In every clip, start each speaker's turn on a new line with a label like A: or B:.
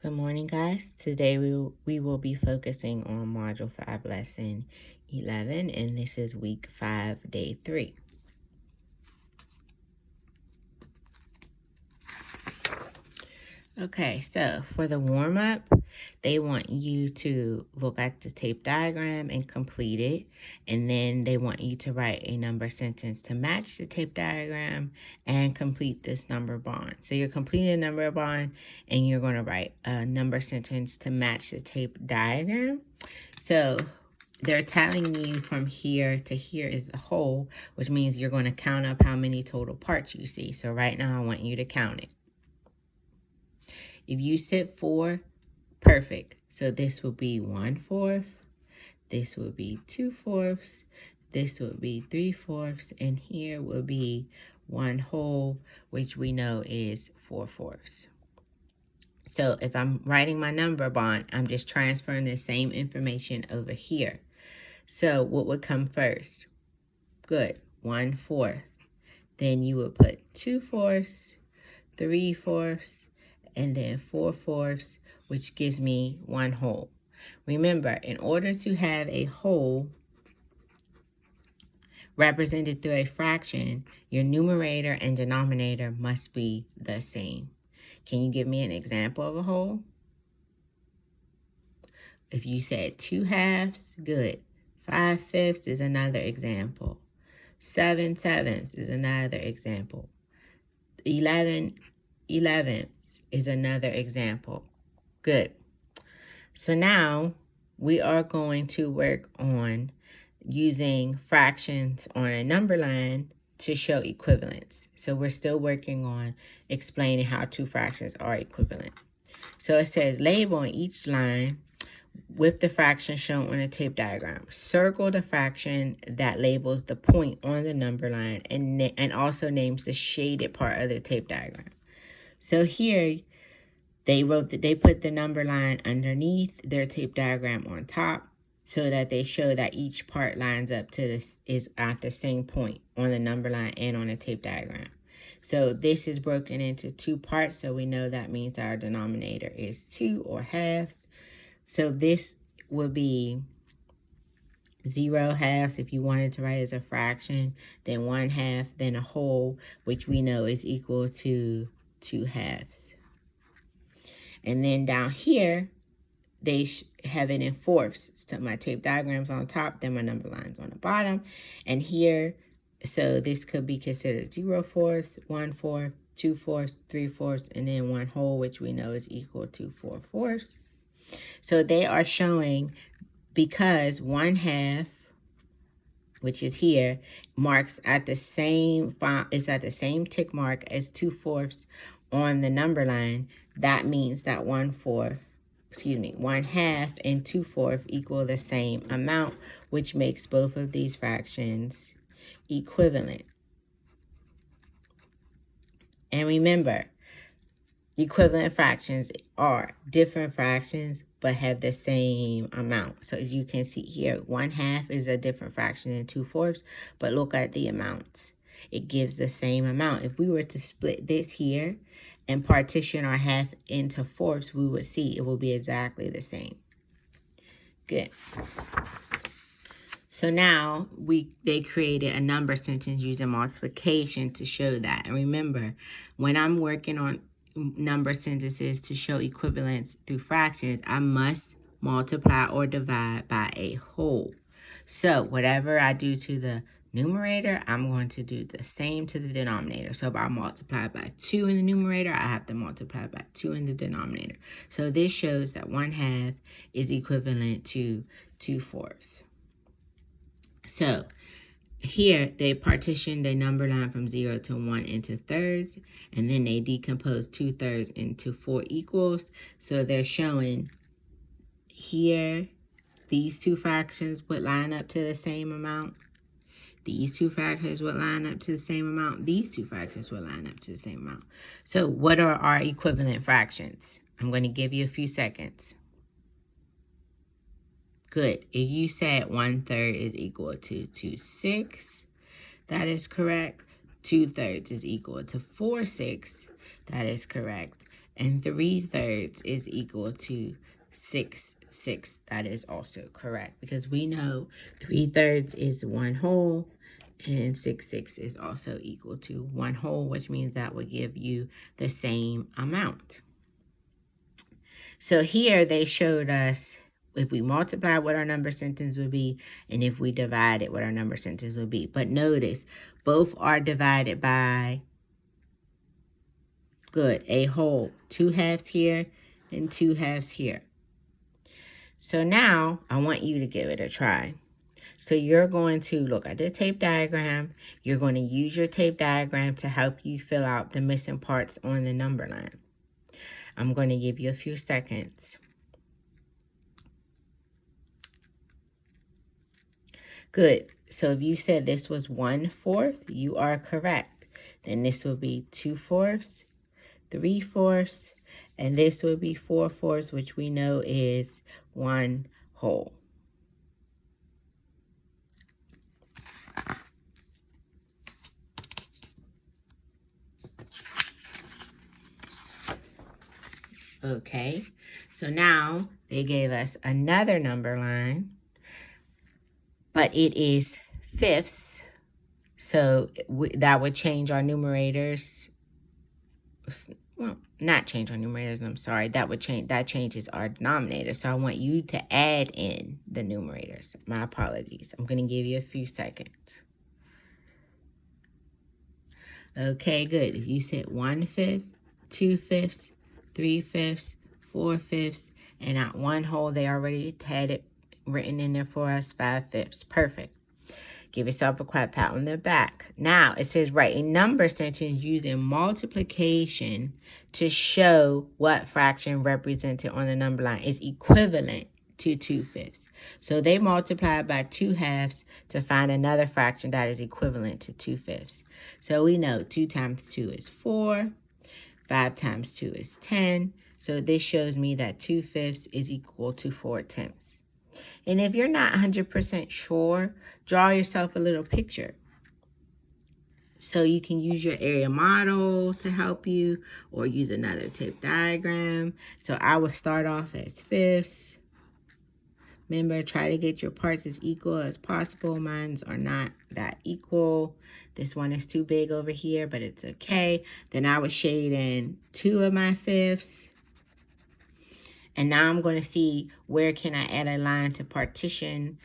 A: Good morning, guys. Today we will be focusing on Module 5, Lesson 11, and this is Week 5, Day 3. Okay, so for the warm-up, they want you to look at the tape diagram and complete it, and then they want you to write a number sentence to match the tape diagram and complete this number bond. So you're completing a number bond, and you're going to write a number sentence to match the tape diagram. So they're telling you from here to here is a whole, which means you're going to count up how many total parts you see. So right now I want you to count it. If you said 4, perfect. So this will be 1/4. This will be 2/4. This will be 3/4. And here will be 1 whole, which we know is 4/4. So if I'm writing my number bond, I'm just transferring the same information over here. So what would come first? Good, 1/4. Then you would put 2/4, 3/4, and then 4/4, which gives me 1 whole. Remember, in order to have a whole represented through a fraction, your numerator and denominator must be the same. Can you give me an example of a whole? If you said 2/2, good. 5/5 is another example. 7/7 is another example. 11/11 is another example. Good. So now we are going to work on using fractions on a number line to show equivalence. So we're still working on explaining how two fractions are equivalent. So it says label on each line with the fraction shown on a tape diagram. Circle the fraction that labels the point on the number line and also names the shaded part of the tape diagram. So here they put the number line underneath their tape diagram on top so that they show that each part lines up to this is at the same point on the number line and on the tape diagram. So this is broken into 2 parts, so we know that means our denominator is 2 or halves. So this would be 0/2 if you wanted to write as a fraction, then 1/2, then a whole, which we know is equal to 2/2. And then down here, they have it in fourths. So my tape diagram's on top, then my number line's on the bottom. And here, so this could be considered 0/4, 1/4, 2/4, 3/4, and then 1 whole, which we know is equal to 4/4. So they are showing because 1/2, which is here, marks at the same is at the same tick mark as 2/4 on the number line. That means that 1/2 and 2/4 equal the same amount, which makes both of these fractions equivalent. And remember, equivalent fractions are different fractions but have the same amount. So as you can see here, 1/2 is a different fraction than 2/4, but look at the amounts. It gives the same amount. If we were to split this here and partition our half into fourths, we would see it will be exactly the same. Good. So now they created a number sentence using multiplication to show that. And remember, when I'm working on number sentences to show equivalence through fractions, I must multiply or divide by a whole. So whatever I do to the numerator, I'm going to do the same to the denominator. So if I multiply by 2 in the numerator, I have to multiply by 2 in the denominator. So this shows that 1/2 is equivalent to 2/4. So here they partitioned a number line from 0 to 1 into thirds, and then they decomposed 2/3 into 4 equals. So they're showing here these two fractions would line up to the same amount. These two fractions would line up to the same amount. These two fractions would line up to the same amount. So what are our equivalent fractions? I'm going to give you a few seconds. Good. If you said 1/3 is equal to 2/6, that is correct. 2/3 is equal to 4/6, that is correct. And 3/3 is equal to 6/6. That is also correct because we know 3/3 is 1 whole and 6/6 is also equal to 1 whole, which means that would give you the same amount. So here they showed us if we multiply what our number sentence would be and if we divide it what our number sentence would be. But notice both are divided by a whole. 2 halves here and 2 halves here. So now I want you to give it a try. So you're going to look at the tape diagram. You're going to use your tape diagram to help you fill out the missing parts on the number line. I'm going to give you a few seconds. Good. So if you said this was 1/4, you are correct. Then this will be 2/4, 3/4, and this will be 4/4, which we know is 1 whole. Okay, so now they gave us another number line, but it is fifths. So that would change our numerators. Well, not change our numerators, I'm sorry. That changes our denominator. So I want you to add in the numerators. My apologies. I'm going to give you a few seconds. Okay, good. You said 1/5, 2/5, 3/5, 4/5, and at 1 whole, they already had it written in there for us, 5/5. Perfect. Give yourself a quick pat on the back. Now, it says write a number sentence using multiplication to show what fraction represented on the number line is equivalent to 2/5. So they multiplied by 2 halves to find another fraction that is equivalent to 2/5. So we know 2 times 2 is 4. 5 times 2 is 10. So this shows me that 2/5 is equal to 4/10. And if you're not 100% sure, draw yourself a little picture. So you can use your area model to help you or use another tape diagram. So I would start off as fifths. Remember, try to get your parts as equal as possible. Mine are not that equal. This one is too big over here, but it's okay. Then I would shade in 2 of my fifths. And now I'm going to see where can I add a line to partition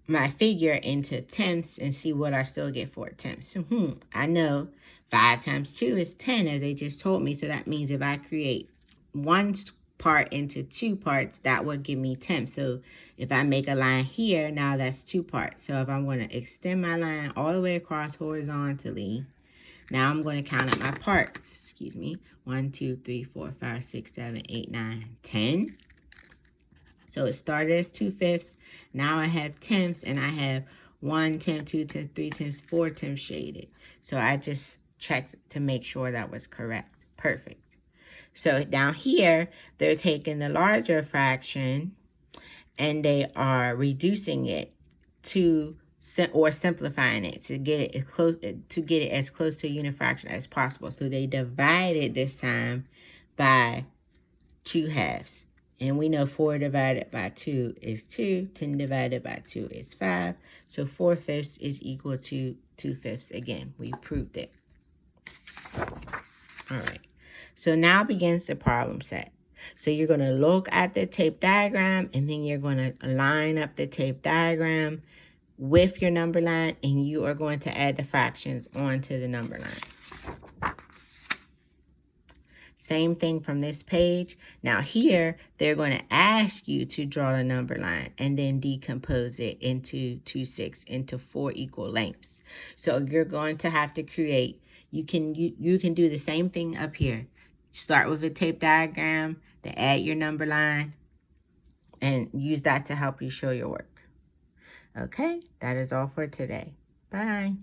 A: my figure into tenths and see what I still get for tenths. I know 5 times 2 is 10, as they just told me. So that means if I create one part into 2 parts, that would give me tenths. So if I make a line here, now that's 2 parts. So if I'm going to extend my line all the way across horizontally, now I'm going to count up my parts. Excuse me. 1, 2, 3, 4, 5, 6, 7, 8, 9, 10. So it started as 2/5. Now I have tenths, and I have 1 tenth, 2 tenths, 3 tenths, 4 tenths shaded. So I just checked to make sure that was correct. Perfect. So down here, they're taking the larger fraction, and they are reducing it to or simplifying it to get it as close to a unit fraction as possible. So they divided this time by 2 halves. And we know 4 divided by 2 is 2. 10 divided by 2 is 5. So 4/5 is equal to 2/5. Again, we proved it. All right. So now begins the problem set. So you're going to look at the tape diagram, and then you're going to line up the tape diagram with your number line, and you are going to add the fractions onto the number line. Same thing from this page. Now here, they're going to ask you to draw a number line and then decompose it into 2 6 into 4 equal lengths. So you're going to have to create, you can do the same thing up here. Start with a tape diagram to add your number line and use that to help you show your work. Okay, that is all for today. Bye.